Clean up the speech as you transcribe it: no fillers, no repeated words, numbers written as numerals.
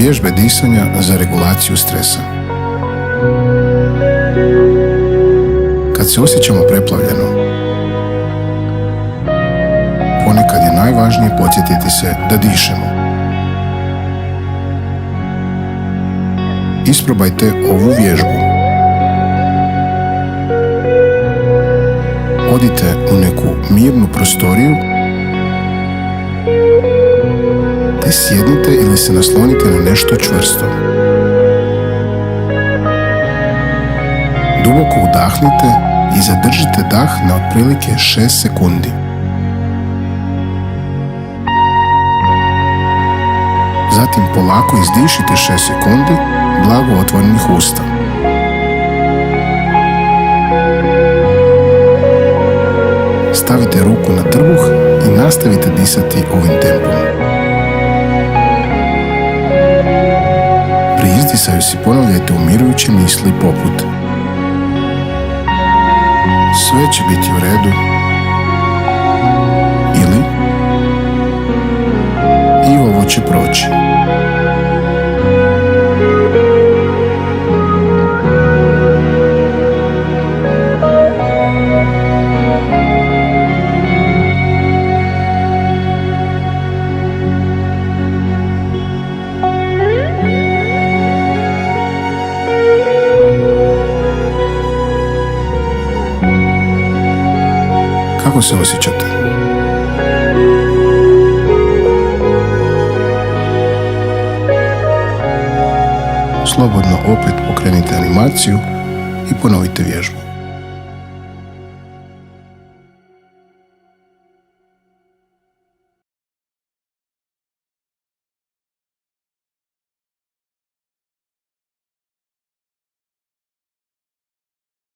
Vježbe disanja za regulaciju stresa. Kad se osjećamo preplavljeno, ponekad je najvažnije podsjetiti se da dišemo. Isprobajte ovu vježbu. Odite u neku mirnu prostoriju te sjednite ili se naslonite na nešto čvrsto. Duboko udahnite i zadržite dah na otprilike 6 sekundi. Zatim polako izdišite 6 sekundi blago otvorenih usta. Stavite ruku na trbuh i nastavite disati ovim tempom. Pri izdisaju si ponavljajte umirujuće misli poput: sve će biti u redu, ili i ovo će proći. Kako se osjećate? Slobodno opet pokrenite animaciju i ponovite vježbu.